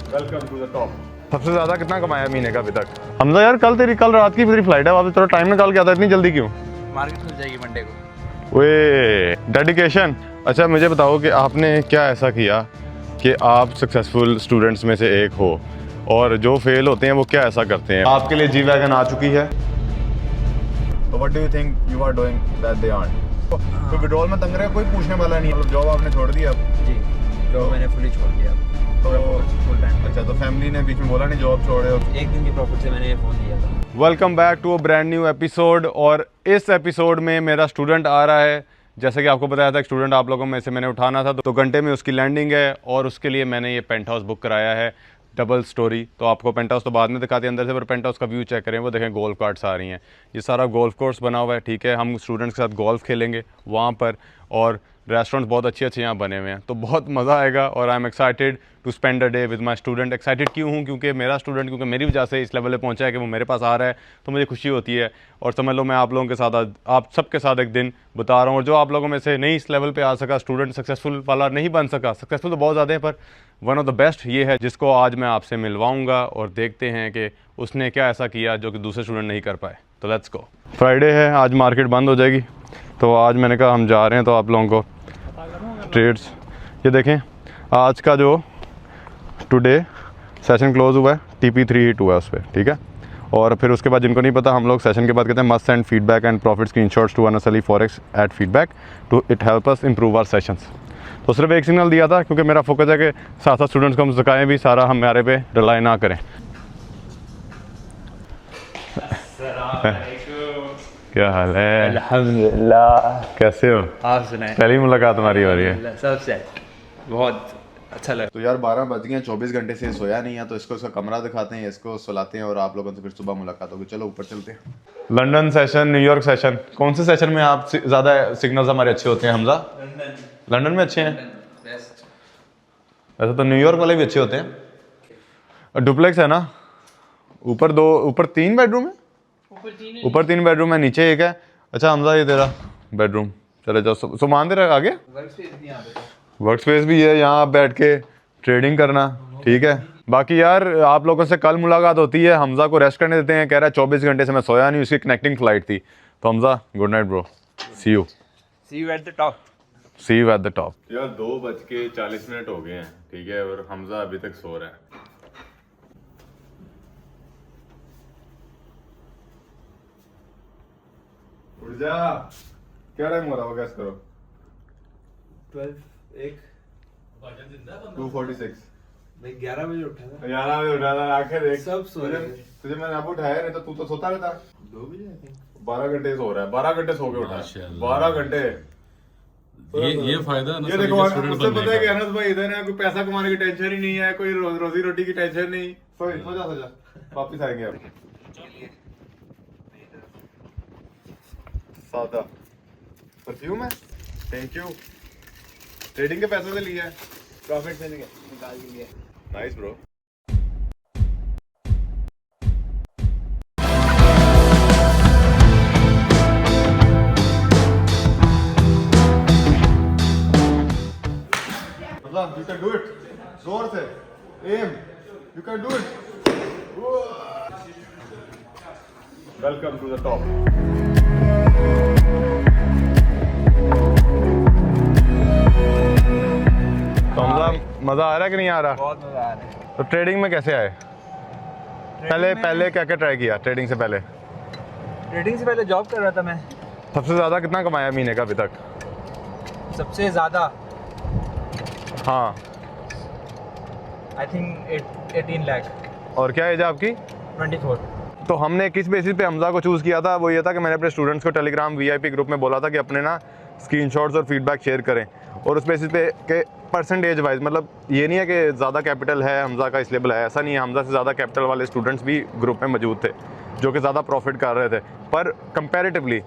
Welcome to the top. सबसे ज्यादा कितना कमाया महीने का अभी तक? हमजा यार कल रात की तेरी फ्लाइट है, वापस थोड़ा टाइम निकाल के आता है, इतनी जल्दी क्यों? मार्केट खुल जाएगी मंडे को। वे डेडिकेशन। अच्छा मुझे बताओ कि आपने क्या ऐसा किया कि आप सक्सेसफुल स्टूडेंट्स में से एक हो, और जो फेल होते हैं वो क्या ऐसा करते हैं? आपके लिए जी वैगन आ चुकी है, तो what do you think you are doing that they aren't? कोई विड्रॉल में तंग रहा है, कोई पूछने वाला नहीं है, मतलब जॉब आपने छोड़ दी अब? जी, जॉब मैंने फुली छोड़ दिया तो फुल टाइम। अच्छा, तो फैमिली ने बीच में बोला नहीं जॉब छोड़े हो? एक दिन की प्रॉफिट से मैंने फ़ोन लिया था। Welcome back to a brand new episode. और इस एपिसोड में मेरा स्टूडेंट आ रहा है। जैसे कि आपको बताया था, एक स्टूडेंट आप लोगों में से मैंने उठाना था, तो घंटे में उसकी लैंडिंग है, और उसके लिए मैंने ये पेंट हाउस बुक कराया है, डबल स्टोरी। तो आपको पेंट हाउस तो बाद में दिखाते हैं अंदर से, पर पेंट हाउस का व्यू चेक करें, वो देखें गोल्फ कार्ट्स आ रही हैं। ये सारा गोल्फ कोर्स बना हुआ है, ठीक है। हम स्टूडेंट्स के साथ गोल्फ खेलेंगे वहाँ पर, और रेस्टोरेंट्स बहुत अच्छे अच्छे यहाँ बने हुए हैं, तो बहुत मज़ा आएगा। और I am excited to spend a day with my student. Excited क्यों हूँ? क्योंकि मेरा स्टूडेंट, क्योंकि मेरी वजह से इस लेवल पे पहुँचा है कि वो मेरे पास आ रहा है, तो मुझे खुशी होती है। और समझ लो मैं आप लोगों के साथ आज, आप सबके साथ एक दिन बता रहा हूँ। और जो आप लोगों में से नहीं इस लेवल पे आ सका, स्टूडेंट सक्सेसफुल वाला नहीं बन सका, सक्सेसफुल तो बहुत ज़्यादा है, पर वन ऑफ द बेस्ट ये है जिसको आज मैं आपसे मिलवाऊंगा, और देखते हैं कि उसने क्या ऐसा किया जो कि दूसरे स्टूडेंट नहीं कर पाए। तो लेट्स गो। फ्राइडे है, आज मार्केट बंद हो जाएगी, तो आज मैंने कहा हम जा रहे हैं, तो आप लोगों को ट्रेड्स ये देखें। आज का जो टुडे सेशन क्लोज हुआ है, TP3 हिट हुआ है उस पर, ठीक है। और फिर उसके बाद जिनको नहीं पता, हम लोग सेशन के बाद कहते हैं must send feedback and profit screenshots to अनसली forex at feedback to it help us improve our sessions. तो सिर्फ एक सिग्नल दिया था, क्योंकि मेरा फोकस है कि साथ साथ स्टूडेंट्स को हम सिखाएं भी, सारा हमारे पे रिलाई ना करें। क्या हाल है? अल्हम्दुलिल्लाह। कैसे हो? आप सुनाएं। पहली मुलाकात हमारी हो रही है। सब सेट, बहुत अच्छा लगा। तो यार 12 बज गए, 24 घंटे से सोया नहीं है, तो इसको इसका कमरा दिखाते हैं, इसको सुलाते हैं, और आप लोगों से फिर सुबह मुलाकात होगी। चलो ऊपर चलते हैं। लंदन सेशन, न्यूयॉर्क सेशन, कौन से सेशन में आप ज़्यादा सिग्नल्स हमारे अच्छे होते हैं? हमजा लंदन में अच्छे हैं। ऐसा तो न्यूयॉर्क वाले भी अच्छे होते हैं। डुप्लेक्स है ना, ऊपर 3 बेडरूम है, ऊपर 3 बेडरूम है, नीचे एक है। अच्छा हमजा, ये तेरा बेडरूम, चले जाओ। सामान तेरा आगे वर्क स्पेस भी है, यहाँ आप बैठ के ट्रेडिंग करना, ठीक है। बाकी यार आप लोगों से कल मुलाकात होती है। हमजा को रेस्ट करने देते हैं, कह रहा है 24 घंटे से मैं सोया नहीं, उसकी कनेक्टिंग फ्लाइट थी। तो Hamza good night bro, see you at the top. See you at the top. यार 2:40 हो गए हैं, ठीक है, और हमजा अभी तक सो रहा है। उठ जा, क्या टाइम हो रहा होगा, गैस करो। 2:46। मैं 11 बजे उठा था। 11 बजे उठा था, आंखें देख। सब सो रहे थे। तुझे मैंने अब उठाया नहीं, तो तू तो सोता रहता। 2 बजे 12 घंटे सो रहा है, 12 घंटे सो के उठा, 12 घंटे। ये फायदा है ना, ये देखो, मुझसे पता है कि अनस भाई इधर है, कोई पैसा कमाने की टेंशन ही नहीं है, कोई रोजी रोटी की टेंशन नहीं। सो जा वापिस आएंगे अब। सादा परफ्यूम है, थैंक यू। ट्रेडिंग के पैसे से लिया है, प्रॉफिट से निकाल के लिए। Nice bro. You can do it. जोर से aim. You can do it. Welcome to the top. तो मजा आ रहा है कि नहीं आ रहा? बहुत मजा आ रहा है। तो ट्रेडिंग में कैसे आए? पहले क्या क्या ट्राई किया ट्रेडिंग से पहले? ट्रेडिंग से पहले जॉब कर रहा था मैं। सबसे ज्यादा कितना कमाया महीने का अभी तक? सबसे ज्यादा हाँ, आई थिंक 18 लाख। और क्या एज है आपकी? 24। तो हमने किस बेसिस पे हमजा को चूज़ किया था? वो ये था कि मैंने अपने स्टूडेंट्स को टेलीग्राम VIP ग्रुप में बोला था कि अपने ना स्क्रीनशॉट्स और फीडबैक शेयर करें, और उस बेसिस पे के परसेंटेज वाइज, मतलब ये नहीं है कि ज़्यादा कैपिटल है हमजा का इस लेवल है, ऐसा नहीं है। हमजा से ज़्यादा कैपिटल वाले स्टूडेंट्स भी ग्रुप में मौजूद थे जो कि ज़्यादा प्रॉफिट कर रहे थे, पर कंपैरेटिवली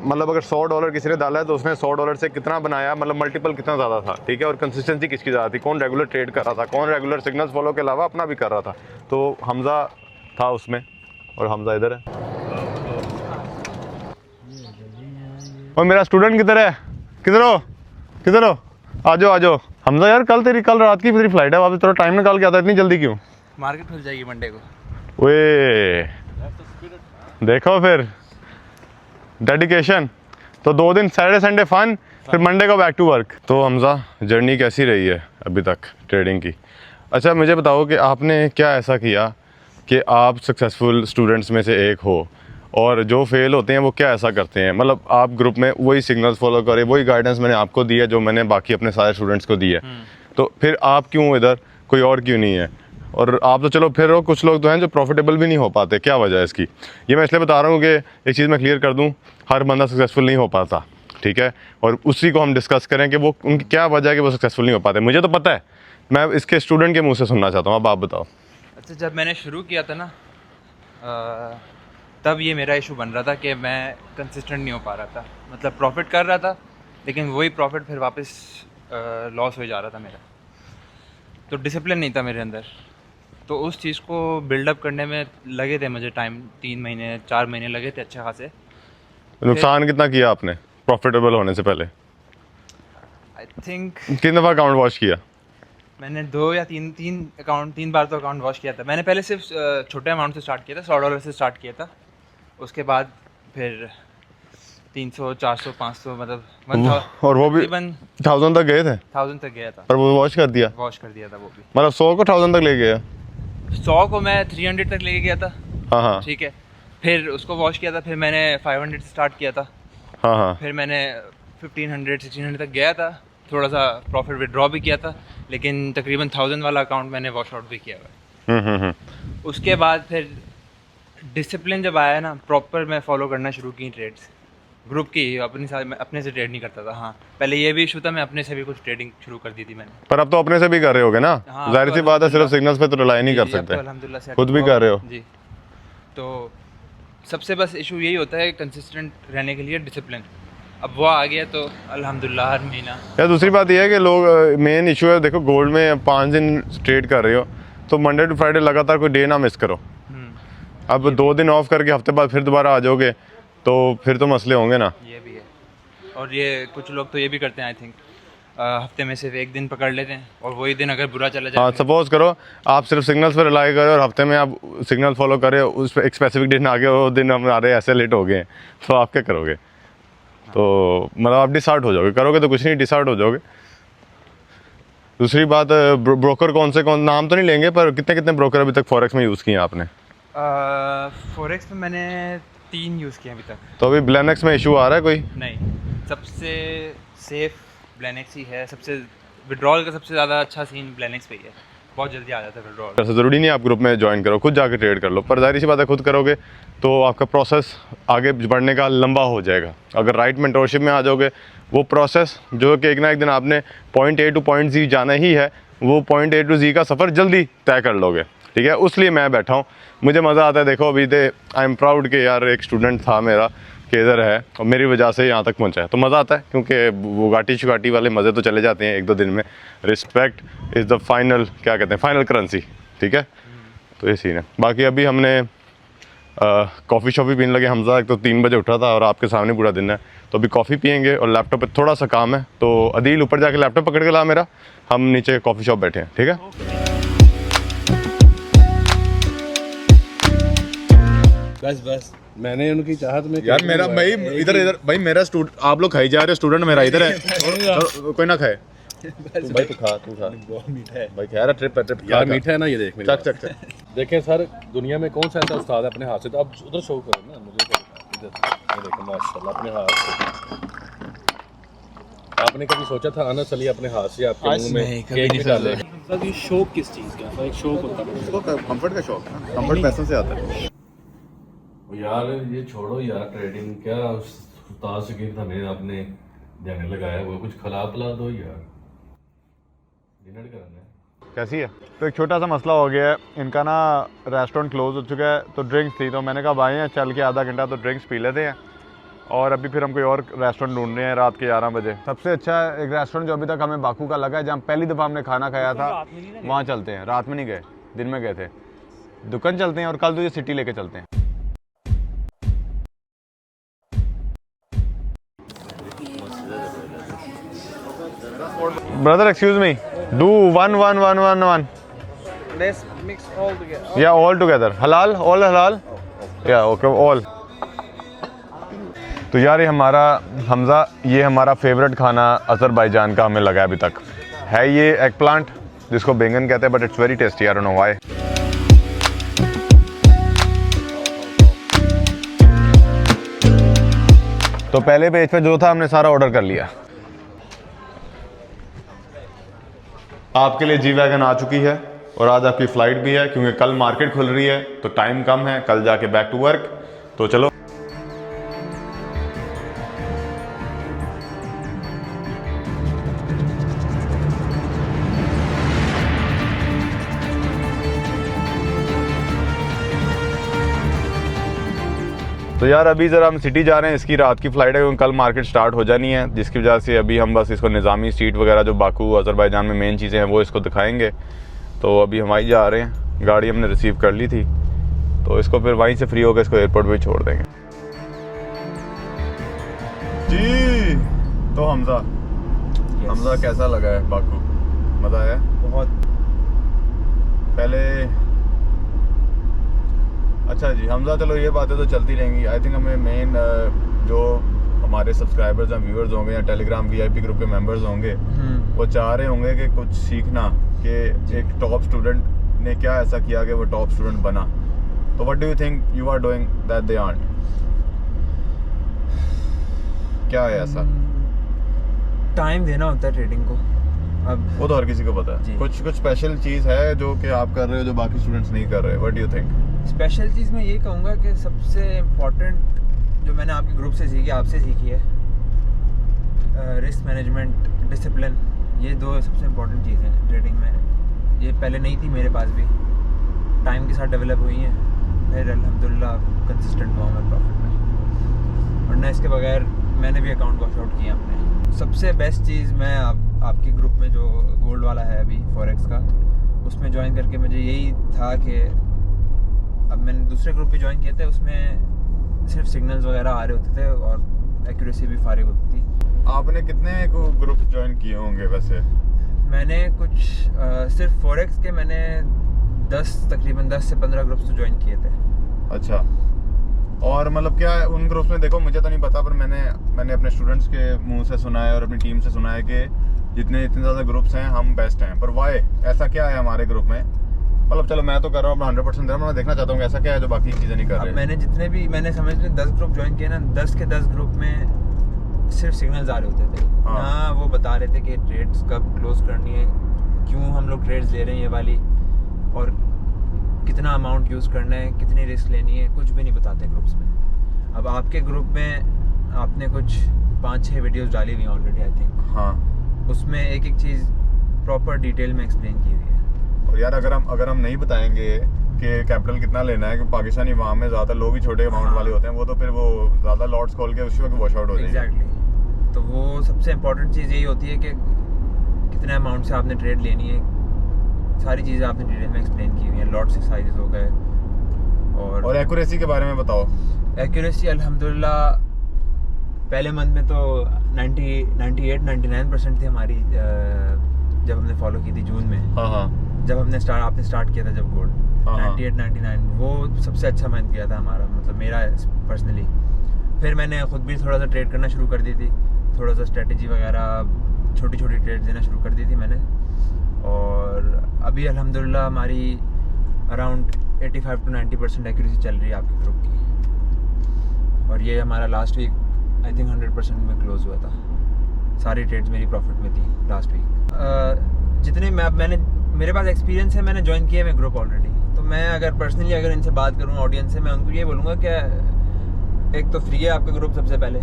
मतलब अगर $100 किसी ने डाला है तो उसने $100 से कितना बनाया, मतलब मल्टीपल कितना ज़्यादा था, ठीक है। और कंसिस्टेंसी किसकी ज़्यादा थी, कौन रेगुलर ट्रेड कर रहा था, कौन रेगुलर सिग्नल्स फॉलो के अलावा अपना भी कर रहा था। तो हमजा था उसमें, और हमजा इधर है। और मेरा स्टूडेंट किधर है? किधर हो? आ जाओ हमजा यार, कल रात की तेरी फ्लाइट है वापस, थोड़ा टाइम निकाल के आता है, इतनी जल्दी क्यों? मार्केट खुल जाएगी मंडे को। वे देखो फिर डेडिकेशन। तो 2 दिन सैटरडे संडे फन, फिर मंडे को बैक टू वर्क। तो हमजा जर्नी कैसी रही है अभी तक ट्रेडिंग की? अच्छा मुझे बताओ कि आपने क्या ऐसा किया कि आप सक्सेसफुल स्टूडेंट्स में से एक हो, और जो फेल होते हैं वो क्या ऐसा करते हैं? मतलब आप ग्रुप में वही सिग्नल्स फॉलो करें, वही गाइडेंस मैंने आपको दी है जो मैंने बाकी अपने सारे स्टूडेंट्स को दी है, तो फिर आप क्यों इधर, कोई और क्यों नहीं है? और आप तो चलो फिर हो, कुछ लोग तो हैं जो प्रॉफिटेबल भी नहीं हो पाते, क्या वजह है इसकी? ये मैं इसलिए बता रहा हूँ कि एक चीज़ मैं क्लियर कर दूँ, हर बंदा सक्सेसफुल नहीं हो पाता, ठीक है? और उसी को हम डिस्कस करें कि वो उनकी क्या वजह है कि वो सक्सेसफुल नहीं हो पाते। मुझे तो पता है, मैं इसके स्टूडेंट के मुंह से सुनना चाहता हूँ, अब आप बताओ। अच्छा, जब मैंने शुरू किया था ना तब ये मेरा इशू बन रहा था कि मैं कंसिस्टेंट नहीं हो पा रहा था। मतलब प्रॉफिट कर रहा था लेकिन वही प्रॉफिट फिर वापस लॉस हो जा रहा था मेरा। तो डिसिप्लिन नहीं था मेरे अंदर। तो उस चीज़ को बिल्डअप करने में लगे थे मुझे टाइम, 3 महीने 4 महीने लगे थे अच्छे खासे। नुकसान कितना किया आपने प्रॉफिटेबल होने से पहले? आई थिंक कितने दफ़ा अकाउंट वॉश किया? मैंने 2 या 3 बार तो अकाउंट वॉश किया था। मैंने पहले सिर्फ छोटे अमाउंट से स्टार्ट किया था, $100 से स्टार्ट किया था। उसके बाद फिर 300, 400, 500 मतलब 1000, और वो भी 1000 तक गए थे? 1000 तक गया था। और वो वॉश कर दिया? वॉश कर दिया था वो भी। मतलब 100 को 1000 तक ले गया? 100 को मैं 300 तक लेके गया था। हाँ, ठीक है, फिर उसको वॉश किया था, फिर मैंने 500 से स्टार्ट किया था। हाँ। फिर मैंने 1500 1600 तक गया था, थोड़ा सा प्रॉफिट विड्रॉ भी किया था, लेकिन तकरीबन 1000 वाला अकाउंट मैंने वॉश आउट भी किया हुआ है। उसके बाद फिर डिसिप्लिन जब आया ना, प्रॉपर मैं फॉलो करना शुरू की ट्रेड्स ग्रुप की, अपने से ट्रेड नहीं करता था। हाँ, पहले ये भी इशू था, मैं अपने से भी कुछ ट्रेडिंग शुरू कर दी थी मैंने। पर अब तो अपने से भी कर रहे होगे ना? हाँ, जाहिर सी बात है, सिर्फ सिग्नल्स पे तो रिलाई नहीं कर सकते, अल्हम्दुलिल्लाह से खुद भी कर रहे हो जी। तो सबसे बस इशू यही होता है कंसिस्टेंट रहने के लिए, डिसिप्लिन। अब वो आ गया तो अल्हम्दुलिल्लाह हर महीना। यार दूसरी बात यह है कि लोग, मेन इशू है, देखो गोल्ड में 5 दिन ट्रेड कर रहे हो तो मंडे टू फ्राइडे लगातार कोई डे ना मिस करो। अब 2 दिन ऑफ करके हफ्ते बाद फिर दोबारा आ जाओगे तो फिर तो मसले होंगे ना। ये भी है, और ये कुछ लोग तो ये भी करते हैं, आई थिंक हफ्ते में सिर्फ 1 दिन पकड़ लेते हैं और वही दिन अगर बुरा चला जाए। हाँ, सपोज करो आप सिर्फ सिग्नल्स पर रिलाई करें और हफ्ते में आप सिग्नल फॉलो करें, उस पर एक स्पेसिफिक दिन आ गया, वो दिन हमारे ऐसे लेट हो गए हैं, तो आप क्या करोगे? तो मतलब आप डिसऑर्ड हो जाओगे, करोगे तो कुछ नहीं, डिसऑर्ड हो जाओगे। दूसरी बात, ब्रोकर कौन नाम तो नहीं लेंगे, पर कितने ब्रोकर अभी तक फॉरेक्स में यूज़ किए हैं आपने? फॉरेक्स में मैंने 3 यूज़ किए अभी तक। तो अभी ब्लेनेक्स में इशू आ रहा है कोई? नहीं, सबसे सेफ ब्लेनेक्स ही है। सबसे विड्रॉल का सबसे ज़्यादा अच्छा सीन ब्लेनेक्स पे ही है, बहुत जल्दी आ जाता है विड्रॉल। ऐसा ज़रूरी नहीं है आप ग्रुप में ज्वाइन करो, खुद जाके ट्रेड कर लो, पर जाहिर सी बात है खुद करोगे तो आपका प्रोसेस आगे बढ़ने का लंबा हो जाएगा। अगर राइट मेंटोरशिप में आ जाओगे, वो प्रोसेस जो कि एक ना एक दिन आपने point A two point Z जाना ही है, वो पॉइंट A टू Z का सफ़र जल्दी तय कर लोगे, ठीक है? उसलिए मैं बैठा हूँ, मुझे मज़ा आता है। देखो अभी दे आई एम प्राउड कि यार एक स्टूडेंट था मेरा कि इधर है और मेरी वजह से यहाँ तक पहुँचा है, तो मज़ा आता है, क्योंकि वो गाटी शुगाटी वाले मज़े तो चले जाते हैं 1-2 दिन में। रिस्पेक्ट इज़ द फाइनल, क्या कहते हैं, फाइनल करेंसी, ठीक है? तो ये सीन है। बाकी अभी हमने कॉफ़ी शॉफ़ी पीने लगे। हमजा एक तो 3 बजे उठा था और आपके सामने पूरा दिन है, तो अभी कॉफ़ी पियेंगे और लैपटॉप पे थोड़ा सा काम है, तो अदील ऊपर जाके लैपटॉप पकड़ के ला मेरा, हम नीचे कॉफ़ी शॉप बैठे हैं, ठीक है? बस मैंने उनकी चाहत में यार मेरा भाई इधर भाई मेरा स्टूडेंट, आप लोग खाई जा रहे हो, स्टूडेंट मेरा इधर है, कोई ना खाए। भाई तू खा बहुत मीठा है भाई, कह रहा ट्रिप यार, मीठा है ना, ये देख मेरे चक देखें सर, दुनिया में कौन सा ऐसा उस्ताद है अपने हाथ से, तो आप उधर शो करो ना, मुझे इधर ये देखो माशाल्लाह अपने हाथ से। आपने कभी सोचा था अनस अली अपने हाथ से आपके मुंह में केक भी डालेगा? मतलब ये शौक किस चीज़ का? एक शौक होता है, इसको कंफर्ट का शौक है, कंफर्ट पैसों से आता है। यार ये छोड़ो यार ट्रेडिंग, क्या उस्ताद शकीर हमें आपने देने लगाया, वो कुछ खिला पिला दो यार, डिनर करना है। कैसी है? तो एक छोटा सा मसला हो गया है, इनका ना रेस्टोरेंट क्लोज हो चुका है, तो ड्रिंक्स थी, तो मैंने कहा भाई हैं चल के आधा घंटा तो ड्रिंक्स पी लेते हैं, और अभी फिर हम कोई और रेस्टोरेंट ढूंढ रहे हैं रात के 11 बजे। सबसे अच्छा एक रेस्टोरेंट जो अभी तक हमें बाकू का लगा है, जहाँ पहली दफ़ा हमने खाना खाया था, वहाँ चलते हैं। रात में नहीं गए, दिन में गए थे। दुकान चलते हैं और कल तुझे सिटी लेके चलते हैं। brother, excuse me. Do one. Let's mix all together. Yeah, all together. Halal, all halal. Yeah, okay, all. तो यार ये हमारा हमज़ा, ये हमारा फेवरेट खाना अज़रबैजान का हमें लगा अभी तक है। ये एग प्लांट जिसको बैंगन कहते हैं, but it's very tasty, I don't know why. तो पहले पेज पे जो था हमने सारा ऑर्डर कर लिया। आपके लिए जी वैगन आ चुकी है और आज आपकी फ़्लाइट भी है, क्योंकि कल मार्केट खुल रही है तो टाइम कम है, कल जाके बैक टू वर्क। तो चलो तो यार अभी ज़रा हम सिटी जा रहे हैं, इसकी रात की फ़्लाइट है क्योंकि कल मार्केट स्टार्ट हो जानी है, जिसकी वजह से अभी हम बस इसको निज़ामी स्ट्रीट वगैरह जो बाकू अज़रबैजान में मेन चीज़ें हैं वो इसको दिखाएंगे। तो अभी हम वहीं जा रहे हैं, गाड़ी हमने रिसीव कर ली थी तो इसको फिर वहीं से फ्री होकर इसको एयरपोर्ट पे छोड़ देंगे। जी तो हमज़ा कैसा लगा है बाकू? मज़ा आया? बहुत। पहले अच्छा जी हमज़ा, चलो ये बातें तो चलती रहेंगी। आई थिंक हमें मेन जो हमारे सब्सक्राइबर्स हैं, व्यूअर्स होंगे या टेलीग्राम VIP ग्रुप के मेंबर्स होंगे, वो चाह रहे होंगे कि कुछ सीखना कि एक टॉप स्टूडेंट ने क्या ऐसा किया कि वो टॉप स्टूडेंट बना। तो what do you think you are doing that they aren't? क्या है ऐसा? टाइम देना होता है ट्रेडिंग को। अब वो तो हर किसी को पता है। कुछ स्पेशल चीज़ है जो कि आप कर रहे हो जो बाकी स्टूडेंट्स नहीं कर रहे। What do you think? Special चीज़ मैं ये कहूँगा कि सबसे इम्पोर्टेंट जो मैंने आपके ग्रुप से सीखी, आपसे सीखी है, रिस्क मैनेजमेंट, डिसिप्लिन। ये दो सबसे इम्पोर्टेंट चीज़ें हैं ट्रेडिंग में। ये पहले नहीं थी मेरे पास भी, टाइम के साथ डेवलप हुई हैं, फिर अल्हम्दुलिल्लाह कंसिस्टेंट हुआ मैं प्रॉफिट में, वरना इसके बगैर मैंने भी अकाउंट वॉश आउट किया अपने। सबसे बेस्ट चीज़ मैं आपके ग्रुप में जो गोल्ड वाला है अभी फॉरेक्स का, उसमें ज्वाइन करके मुझे यही था कि अब मैंने दूसरे ग्रुप भी ज्वाइन किए थे, उसमें सिर्फ सिग्नल्स वगैरह आ रहे होते थे और एक्यूरेसी भी फारिग होती थी। आपने कितने को ग्रुप ज्वाइन किए होंगे वैसे? मैंने कुछ सिर्फ फॉरेक्स के मैंने तकरीबन 10 से 15 ग्रुप्स तो ज्वाइन किए थे। अच्छा, और मतलब क्या है उन ग्रुप्स में? देखो मुझे तो नहीं पता, पर मैंने अपने स्टूडेंट्स के मुंह से सुना है और अपनी टीम से सुना है कि इतने ज़्यादा ग्रुप्स हैं हम बेस्ट हैं। पर वाई ऐसा क्या है हमारे ग्रुप में? मतलब चलो मैं तो कर रहा हूँ अपना 100% दे रहा हूँ, मैं देखना चाहता हूँ ऐसा क्या है जो बाकी चीज़ें नहीं कर रहे। मैंने जितने भी समझ लें 10 ग्रुप ज्वाइन किए ना, 10 के 10 ग्रुप में सिर्फ सिग्नल्स आ रहे होते थे। हाँ, वो बता रहे थे कि ट्रेड्स कब क्लोज करनी है, क्यों हम लोग ट्रेड्स ले रहे हैं ये वाली, और कितना अमाउंट यूज़ करना है, कितनी रिस्क लेनी है, कुछ भी नहीं बताते ग्रुप्स में। अब आपके ग्रुप में आपने कुछ 5-6 वीडियोस डाली हुई हैं ऑलरेडी आई थिंक। हाँ, उसमें एक एक चीज़ प्रॉपर डिटेल में एक्सप्लेन की हुई है। और यार अगर हम नहीं बताएंगे कि कैपिटल कितना लेना है, कि पाकिस्तानी वहाँ में ज़्यादा लोग ही छोटे अमाउंट वाले होते हैं, वो तो फिर वो ज़्यादा लॉट्स खोल के उसी वक्त वॉश आउट हो जाएंगे। एग्जैक्टली। तो वो सबसे इम्पोर्टेंट चीज़ यही होती है कि कितने अमाउंट से आपने ट्रेड लेनी है, सारी चीज़ें आपने डिटेल में एक्सप्लेन की हुई हैं। लॉट साइजेस हो गए और एक्यूरेसी के बारे में बताओ। एक्यूरेसी अल्हम्दुलिल्लाह पहले मंथ में तो 98-99% थी हमारी, जब हमने फॉलो की थी जून में। हाँ, जब आपने स्टार्ट किया था जब गोल्ड, 98-99 वो सबसे अच्छा मंथ गया था हमारा, मतलब मेरा पर्सनली। फिर मैंने ख़ुद भी थोड़ा सा ट्रेड करना शुरू कर दी थी, थोड़ा सा स्ट्रेटजी वगैरह छोटी ट्रेड देना शुरू कर दी थी मैंने। और अभी अल्हम्दुलिल्लाह हमारी अराउंड 85-90% एक्यूरेसी चल रही है आपके ग्रुप की। और ये हमारा लास्ट वीक आई थिंक 100% में क्लोज हुआ था। सारी ट्रेड्स मेरी प्रॉफिट में थी लास्ट वीक। जितने मैंने मेरे पास एक्सपीरियंस है, मैंने ज्वाइन किया है ग्रुप ऑलरेडी। तो मैं अगर पर्सनली इनसे बात करूँ ऑडियंस से, मैं उनको ये बोलूँगा कि एक तो फ्री है आपका ग्रुप, सबसे पहले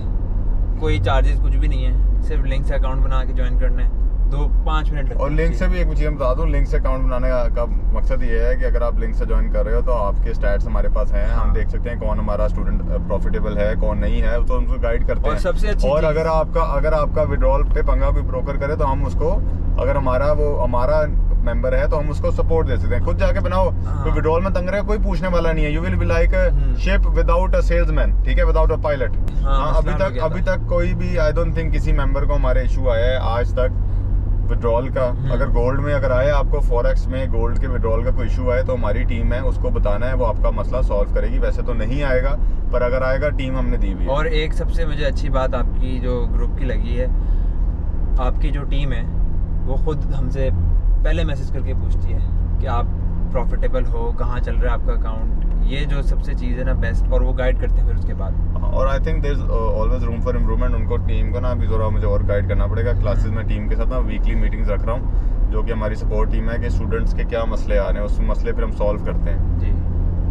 कोई चार्जेस कुछ भी नहीं है, सिर्फ लिंक से अकाउंट बना के ज्वाइन करना है, 2-5 मिनट लगते हैं। और लिंक से भी एक चीज़ बता दूँ, लिंक से अकाउंट बनाने का मकसद ये है कि अगर आप लिंक से ज्वाइन कर रहे हो तो आपके स्टैट्स हमारे पास हैं। हम देख सकते हैं कौन हमारा स्टूडेंट प्रॉफिटेबल है, कौन नहीं है, तो उनको गाइड करते हैं। और सबसे अच्छी और अगर आपका विड्रॉल पे पंगा कोई ब्रोकर करे तो हम उसको, अगर हमारा मेंबर है तो हम उसको सपोर्ट दे सकते हैं। खुद जाके बनाओ, कोई विड्रॉल में तंग रहे, कोई पूछने वाला नहीं है। You will be like ship without a salesman, ठीक है, विदाउट अ पायलट। अभी तक कोई भी, आई डोंट थिंक किसी मेंबर को हमारे इशू आया है आज तक विड्रॉल का, अगर गोल्ड में अगर आए आपको फॉरेक्स में गोल्ड के विड्रॉल का कोई इशू आए तो हमारी टीम है, उसको बताना है, वो आपका मसला सॉल्व करेगी। वैसे तो नहीं आएगा, पर अगर आएगा टीम हमने दी हुई है। और एक सबसे मुझे अच्छी बात आपकी जो ग्रुप की लगी है, आपकी जो टीम है वो खुद हमसे पहले मैसेज करके पूछती है कि आप प्रॉफिटेबल हो, कहाँ चल रहा है आपका अकाउंट, ये जो सबसे चीज़ है ना बेस्ट, और वो गाइड करते हैं फिर उसके बाद। और I think there is always room for improvement. उनको टीम को ना अभी ज़रा मुझे और गाइड करना पड़ेगा। क्लासेस में टीम के साथ ना वीकली मीटिंग्स रख रहा हूँ, जो कि हमारी सपोर्ट टीम है, कि स्टूडेंट्स के क्या मसले आ रहे हैं, उस मसले फिर हम सॉल्व करते हैं जी।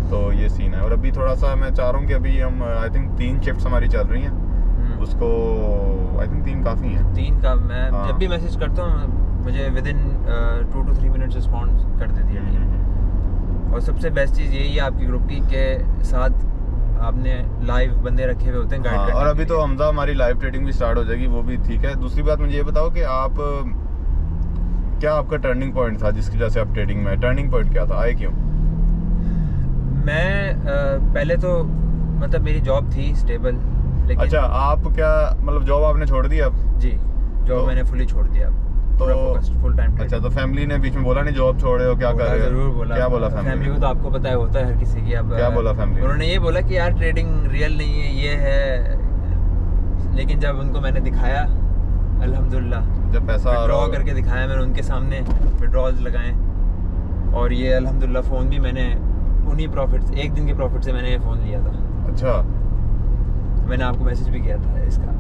तो ये सीन है। और अभी थोड़ा सा मैं चाह रहा हूँ कि अभी हम आई थिंक 3 शिफ्ट्स हमारी चल रही हैं, उसको आई थिंक 3 काफ़ी हैं। 3 का मैं हाँ। जब भी मैसेज करता हूँ मुझे with in 2 to 3 minutes respond कर देती है टीम। और सबसे बेस्ट चीज़ यही है आपकी ग्रुप की के साथ आपने लाइव बंदे रखे हुए होते हैं गाइड करने और के अभी तो लिए। हमजा हमारी लाइव ट्रेडिंग भी स्टार्ट हो जाएगी, वो भी ठीक है। दूसरी बात मुझे ये बताओ कि आप क्या आपका टर्निंग पॉइंट था जिसकी वजह से आप ट्रेडिंग में, टर्निंग पॉइंट क्या था, आए क्यों? मैं पहले तो मतलब मेरी जॉब थी स्टेबल, लेकिन अच्छा, आप क्या मतलब जॉब आपने छोड़ दी अब? जी जॉब तो- मैंने फुली छोड़ दिया अब, पूरा फोकस्ड फुल टाइम। अच्छा, तो फैमिली ने बीच में बोला नहीं जॉब छोड़े हो, क्या कर रहे हो? जरूर बोला। क्या बोला फैमिली को तो आपको पता है होता है हर किसी की। अब क्या बोला फैमिली? उन्होंने ये बोला कि यार ट्रेडिंग रियल नहीं है, ये है। लेकिन जब उनको मैंने दिखाया अल्हम्दुलिल्लाह, जब पैसा आ रहा विड्रॉ होगा। करके दिखाया मैंने उनके सामने, विड्रॉल्स लगाए, और ये अल्हम्दुलिल्लाह फ़ोन भी मैंने उन्हीं प्रॉफिट, एक दिन के प्रॉफिट से मैंने ये फ़ोन लिया था। अच्छा, मैंने आपको मैसेज भी किया था इसका,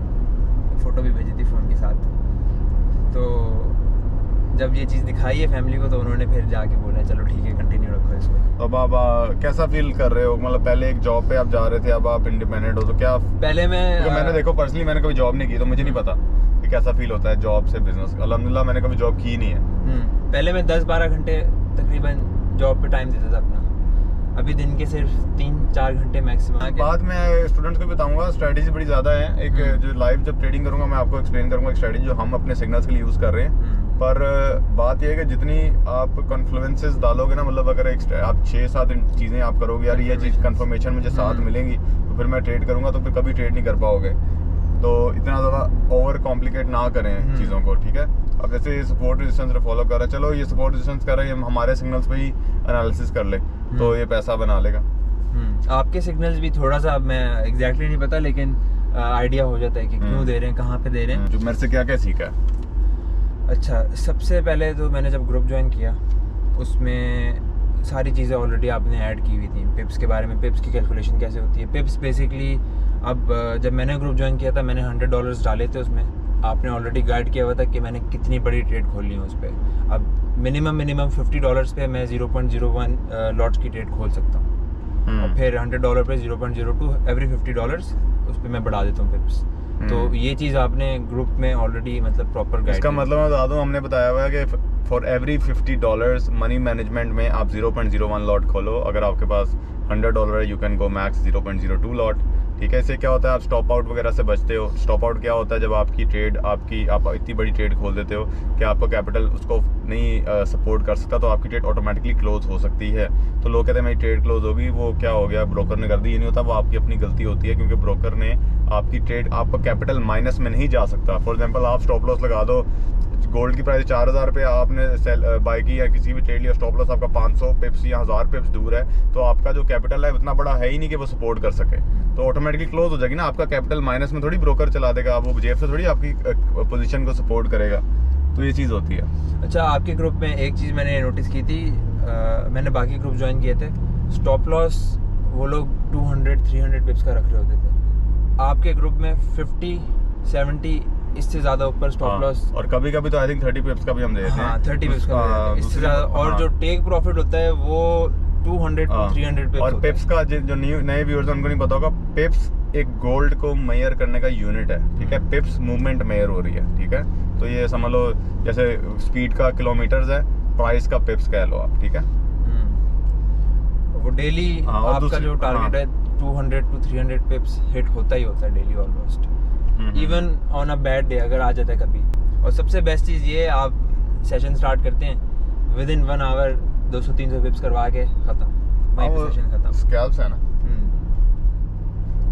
फ़ोटो भी भेजी थी फ़ोन के साथ। तो जब ये चीज़ दिखाई है फैमिली को तो उन्होंने फिर जाके बोला चलो ठीक है कंटिन्यू रखो इसको। तो अब आप कैसा फील कर रहे हो? मतलब पहले एक जॉब पे आप जा रहे थे, अब आप इंडिपेंडेंट हो, तो क्या? पहले मैं क्योंकि मैंने देखो पर्सनली मैंने कभी जॉब नहीं की, तो मुझे नहीं पता कि कैसा फील होता है जॉब से बिजनेस। अल्हम्दुलिल्लाह मैंने कभी जॉब की नहीं है। पहले मैं 10-12 घंटे तकरीबन जॉब पे टाइम देता था अपना, अभी दिन के सिर्फ 3-4 घंटे मैक्सिमम। बाद में स्टूडेंट्स को बताऊंगा, स्ट्रेटेजी बड़ी ज़्यादा है। एक जो लाइव जब ट्रेडिंग करूंगा मैं आपको एक्सप्लेन करूंगा एक स्ट्रेटेजी जो हम अपने सिग्नल्स के लिए यूज़ कर रहे हैं। पर बात यह है कि जितनी आप कॉन्फ्लुएंसेस डालोगे ना, मतलब अगर आप 6-7 चीज़ें आप करोगे, यार ये चीज़ कन्फर्मेशन मुझे साथ मिलेंगी तो फिर मैं ट्रेड करूँगा, तो फिर कभी ट्रेड नहीं कर पाओगे। तो इतना ज़्यादा ओवर कॉम्प्लिकेट ना करें चीज़ों को, ठीक है? अब जैसे ये सपोर्ट रेजिस्टेंस फॉलो कर रहा है, चलो ये सपोर्ट रेजिस्टेंस कर रहे हैं, हम हमारे सिग्नल्स पे ही एनालिसिस कर ले तो ये पैसा बना लेगा। आपके सिग्नल्स भी थोड़ा सा मैं एग्जैक्टली नहीं पता, लेकिन आइडिया हो जाता है कि क्यों दे रहे हैं, कहाँ पे दे रहे हैं। जो मेरे से क्या क्या सीखा है? अच्छा, सबसे पहले तो मैंने जब ग्रुप ज्वाइन किया उसमें सारी चीज़ें ऑलरेडी आपने ऐड की हुई थी। पिप्स के बारे में, पिप्स की कैलकुलेशन कैसे होती है। पिप्स बेसिकली अब जब मैंने ग्रुप ज्वाइन किया था मैंने $100 डाले थे उसमें, आपने ऑलरेडी गाइड किया हुआ था कि मैंने कितनी बड़ी ट्रेड खोलनी है उस पर। अब मिनिमम $50 पे मैं 0.01 लॉट्स की ट्रेड खोल सकता हूँ, और फिर $100 पे 0.02 एवरी $50 उस पर मैं बढ़ा देता हूँ पिप्स। तो ये चीज़ आपने ग्रुप में ऑलरेडी मतलब प्रॉपर गाइड। इसका मतलब मैं बता दूं, हमने बताया हुआ है कि फॉर एवरी $50 मनी मैनेजमेंट में आप 0.01 लॉट खोलो। अगर आपके पास $100 है, you can go max 0.02 lot, ठीक है? इससे क्या होता है, आप स्टॉप आउट वगैरह से बचते हो। स्टॉप आउट क्या होता है, जब आपकी ट्रेड आप इतनी बड़ी ट्रेड खोल देते हो कि आपका कैपिटल उसको नहीं सपोर्ट कर सकता, तो आपकी ट्रेड ऑटोमेटिकली क्लोज हो सकती है। तो लोग कहते हैं मेरी ट्रेड क्लोज होगी, वो क्या हो गया, ब्रोकर ने कर दी। ये नहीं होता, वो आपकी अपनी गलती होती है, क्योंकि ब्रोकर ने आपकी ट्रेड, आपका कैपिटल माइनस में नहीं जा सकता। फॉर एग्जाम्पल आप स्टॉप लॉस लगा दो, गोल्ड की प्राइस 4000 पे आपने सेल बाई की या किसी भी ट्रेड लिया, स्टॉप लॉस आपका 500 पिप्स या 1000 पिप्स दूर है, तो आपका जो कैपिटल है उतना बड़ा है ही नहीं कि वो सपोर्ट कर सके, तो ऑटोमेटिकली क्लोज हो जाएगी ना। आपका कैपिटल माइनस में थोड़ी ब्रोकर चला देगा, वो जेब से थोड़ी आपकी पोजीशन को सपोर्ट करेगा। तो ये चीज़ होती है। अच्छा, आपके ग्रुप में एक चीज़ मैंने नोटिस की थी, मैंने बाकी ग्रुप ज्वाइन किए थे, स्टॉप लॉस वो लोग 200-300 पिप्स का रख रहे होते थे। आपके ग्रुप में 50-70 इससे ज़्यादा ऊपर स्टॉप लॉस, और कभी कभी तो आई थिंक 30 पिप्स का भी हम देते हैं। हाँ 30 पिप्स का भी देते हैं, इससे ज़्यादा। और जो टेक प्रॉफिट होता है वो 200-300 पिप्स। और पिप्स का जो नए व्यूअर्स हैं उनको नहीं पता होगा, पिप्स एक गोल्ड को मेजर करने का यूनिट है, ठीक है? पिप्स मूवमेंट मेजर हो रही है, ठीक है? तो ये समझ लो जैसे स्पीड का किलोमीटर्स है, प्राइस का पिप्स कह लो आप, ठीक है? वो डेली आपका जो टारगेट है 200-300 पिप्स हिट होता ही होता है daily almost, even on a bad day अगर आ जाता है कभी। और सबसे बेस्ट चीज़ ये है, आप सेशन स्टार्ट करते हैं विद इन 1 आवर 200-300 पिप्स करवा के ख़त्म, वहीं पे सेशन ख़त्म। स्कैल्प्स है ना,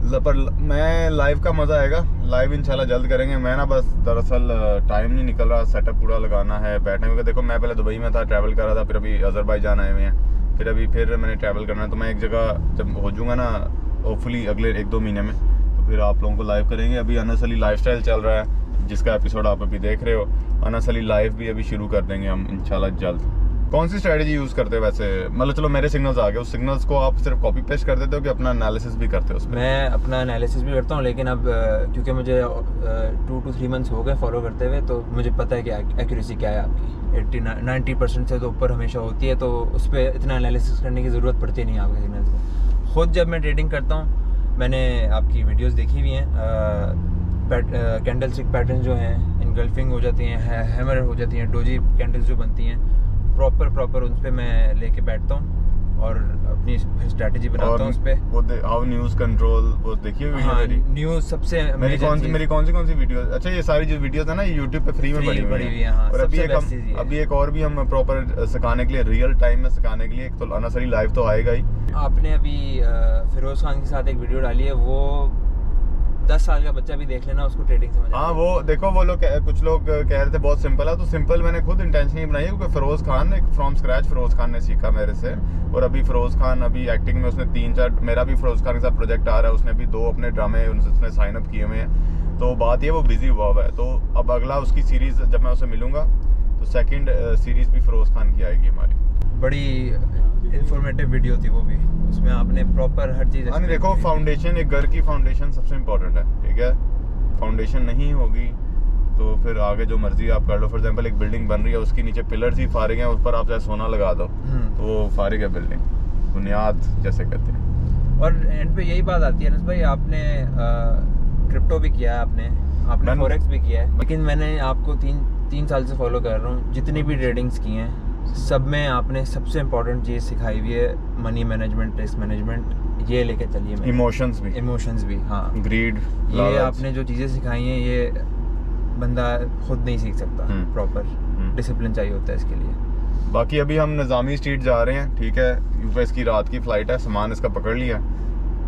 पर मैं लाइव का मज़ा आएगा, लाइव इंशाल्लाह जल्द करेंगे। मैं ना बस दरअसल टाइम नहीं निकल रहा, सेटअप पूरा लगाना है बैठने, क्योंकि देखो मैं पहले दुबई में था, ट्रैवल कर रहा था, फिर अभी अज़रबैजान आए हुए हैं, फिर मैंने ट्रैवल करना है। तो मैं एक जगह जब हो जाऊँगा ना, होपफुली अगले 1-2 महीने में, तो फिर आप लोगों को लाइव करेंगे। अभी अनस अली लाइफस्टाइल चल रहा है, जिसका एपिसोड आप अभी देख रहे हो। अनस अली लाइव भी अभी शुरू कर देंगे हम इंशाल्लाह जल्द। कौन सी स्ट्रैटेजी यूज़ करते हो वैसे? मतलब चलो मेरे सिग्नल्स आ गए, उस सिग्नल्स को आप सिर्फ कॉपी पेस्ट कर देते हो कि अपना एनालिसिस भी करते हो उस पर? मैं अपना एनालिसिस भी करता हूँ, लेकिन अब क्योंकि मुझे 2 to 3 मंथ्स हो गए फॉलो करते हुए, तो मुझे पता है कि एक्यूरेसी क्या है आपकी 80-90% से तो ऊपर हमेशा होती है, तो उस पर इतना एनालिसिस करने की ज़रूरत पड़ती नहीं है आपके सिग्नल्स को। ख़ुद जब मैं ट्रेडिंग करता हूँ, मैंने आपकी वीडियोस देखी हुई हैं, कैंडल स्टिक पैटर्न जो हैं, इनगल्फिंग हो जाती हैं, हैमर हो जाती हैं, डोजी कैंडल्स जो बनती हैं, प्रॉपर उन पर मैं लेके बैठता हूँ और अपनी स्ट्रैटेजी बनाता हूँ उस पर। वो हाउ न्यूज़ कंट्रोल वो देखिए वीडियो हाँ, मेरी? न्यूज़ सबसे मेरी कौन सी वीडियोस? अच्छा, ये सारी जो वीडियोस है ना, ये यूट्यूब पे फ्री में पड़ी हुई है। हाँ, और अभी एक और भी हम प्रॉपर सिखाने के लिए, रियल टाइम में सिखाने के लिए, एक तो अनस अली लाइव तो आएगा ही। आपने अभी फिरोज खान के साथ एक वीडियो डाली है, वो 10 साल का बच्चा भी देख लेना, उसको ट्रेडिंग समझ। हाँ, वो देखो, वो लोग कुछ लोग कह रहे थे बहुत सिंपल है, तो सिंपल मैंने खुद इंटेंशनली बनाई है, क्योंकि फिरोज खान एक फ्रॉम स्क्रैच फिरोज खान ने सीखा मेरे से। और अभी फिरोज खान अभी एक्टिंग में उसने 3-4, मेरा भी फिरोज खान के साथ प्रोजेक्ट आ रहा है, उसने भी 2 अपने ड्रामे उसने साइन अप किए हुए हैं। तो बात ये, वो बिजी हुआ है। तो अब अगला उसकी सीरीज जब मैं उसे मिलूंगा, तो सेकंड सीरीज भी फिरोज खान की आएगी हमारी। बड़ी इंफॉर्मेटिव वीडियो थी वो भी, उसमें आपने प्रॉपर हर चीज़। हाँ, देखो, फाउंडेशन, एक घर की फाउंडेशन सबसे इम्पोर्टेंट है, ठीक है? फाउंडेशन नहीं होगी तो फिर आगे जो मर्जी आप कर लो। फॉर एग्जांपल, एक बिल्डिंग बन रही है, उसके नीचे पिलर्स ही फारिग हैं, उस पर आप चाहे सोना लगा दो तो वो फारिग है बिल्डिंग, बुनियाद जैसे कहते हैं। और एंड पे यही बात आती है अनस भाई, आपने क्रिप्टो भी किया है, आपने फॉरेक्स भी किया है, लेकिन मैंने आपको 3 साल से फॉलो कर रहा हूँ, जितनी भी ट्रेडिंग्स की हैं सब में आपने सबसे इम्पोर्टेंट चीज़ सिखाई हुई है, मनी मैनेजमेंट, रिस्क मैनेजमेंट, ये लेके चलिए। इमोशंस भी, हाँ, ग्रीड, ये आपने जो चीज़ें सिखाई हैं, ये बंदा खुद नहीं सीख सकता। प्रॉपर डिसिप्लिन चाहिए होता है इसके लिए। बाकी अभी हम निज़ामी स्ट्रीट जा रहे हैं, ठीक है? क्योंकि इसकी रात की फ़्लाइट है, सामान इसका पकड़ लिया,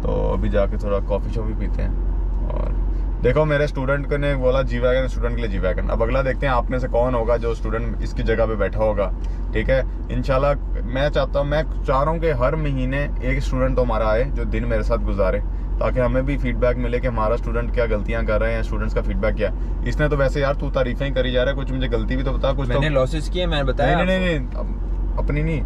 तो अभी जाके थोड़ा कॉफ़ी शॉफ़ी पीते हैं। और देखो, मेरे स्टूडेंट ने बोला जी वैगन, स्टूडेंट के लिए जी वैगन। अब अगला देखते हैं आप में से कौन होगा जो स्टूडेंट इसकी जगह पे बैठा होगा, ठीक है? इंशाल्लाह मैं चाह रहा हूँ कि हर महीने एक स्टूडेंट तो हमारा आए जो दिन मेरे साथ गुजारे, ताकि हमें भी फीडबैक मिले कि हमारा स्टूडेंट क्या गलतियां कर रहे हैं, स्टूडेंट्स का फीडबैक क्या है। इसने तो वैसे यार तू तारीफें ही करी जा रहा है, कुछ मुझे गलती भी तो बता। कुछ मैंने तो लॉसेस किए, मैंने बताया। नहीं, अपनी नहीं,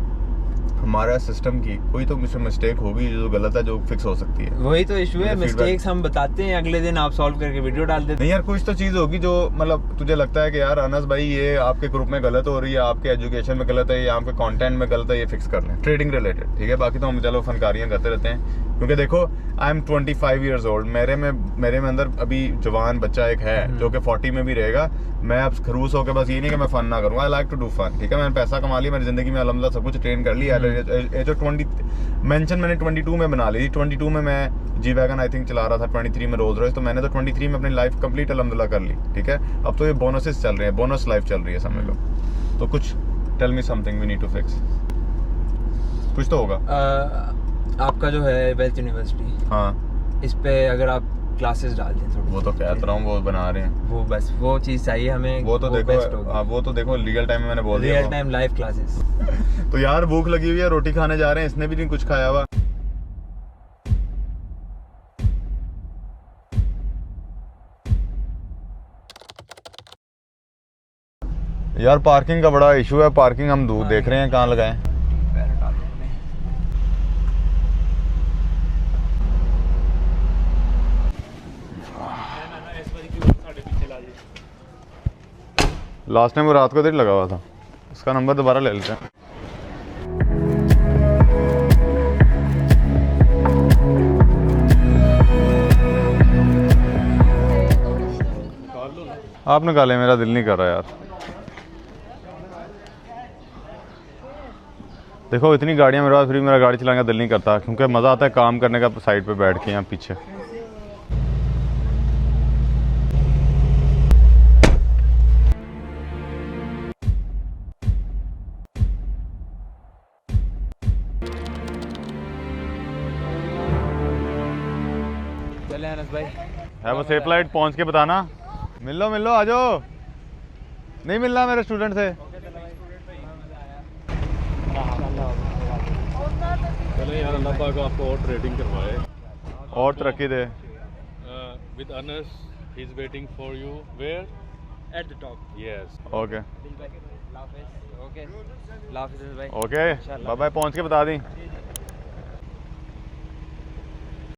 हमारा सिस्टम की कोई तो मुझसे मिस्टेक होगी जो गलत है, जो फिक्स हो सकती है। वही तो इशू है, मिस्टेक्स हम बताते हैं, अगले दिन आप सॉल्व करके वीडियो डाल देते हैं। नहीं यार, कुछ तो चीज़ होगी जो मतलब तुझे लगता है कि यार अनस भाई ये आपके ग्रुप में गलत हो रही है, आपके एजुकेशन में गलत है, या आपके कंटेंट में गलत है, ये फिक्स कर लें, ट्रेडिंग रिलेटेड, ठीक है? बाकी तो हम चलो फनकारियाँ करते रहते हैं, क्योंकि देखो आई एम 25 ईयर्स ओल्ड, मेरे में अंदर अभी जवान बच्चा एक है जो कि 40 में भी रहेगा। मैं अब खरूस होकर बस ये नहीं कि मैं फन ना करूँगा, I like to do fun, ठीक है? मैंने पैसा कमा लिया, मेरी ज़िंदगी में अल्हम्दुलिल्लाह सब कुछ ट्रेन कर लिया। एज ऑफ 20 मेंशन मैंने 22 में बना ली थी। 22 में मैं जी वैगन आई थिंक चला रहा था, 23 में रोल्स रॉयस, तो मैंने तो 23 में अपनी लाइफ कंप्लीट अल्हम्दुलिल्लाह कर ली, ठीक है? अब तो ये बोनसेस चल रहे हैं, बोनस लाइफ चल रही है, समझ लो। तो कुछ tell me something we need to fix, कुछ तो होगा। आपका जो है वेल्थ यूनिवर्सिटी, हाँ, इस पे अगर आप क्लासेस डाल दें थोड़ी, वो तो कहता रहा हूँ, वो बना रहे हैं, वो बस वो चीज़ चाहिए हमें। वो तो देखो रियल टाइम में मैंने बोल दिया, रियल टाइम लाइव क्लासेस। तो यार भूख लगी हुई है, रोटी खाने जा रहे हैं, इसने भी नहीं कुछ खाया हुआ। यार पार्किंग का बड़ा इशू है, पार्किंग हम दूर देख रहे हैं कहाँ लगाएं। लास्ट टाइम वो रात को इधर लगा हुआ था, उसका नंबर दोबारा ले लेते हैं। आप निकालें, मेरा दिल नहीं कर रहा यार। देखो इतनी गाड़ियाँ मेरे पास फ्री, मेरा गाड़ी चलाने का दिल नहीं करता, क्योंकि मज़ा आता है काम करने का साइड पे बैठ के यहाँ पीछे। अनस भाई। है वो सेफ फ्लाइट, पहुंच के बताना। मिल लो आ जाओ। नहीं मिलना मेरे स्टूडेंट से। चले यार, अल्लाह पाक आपको और ट्रेडिंग करवाए और तरक्की दे। With Anas, he is waiting for you where at the top. Yes. Okay okay, अल्लाह हाफिज़ भाई। ओके बाय बाय, पहुंच के बता दी।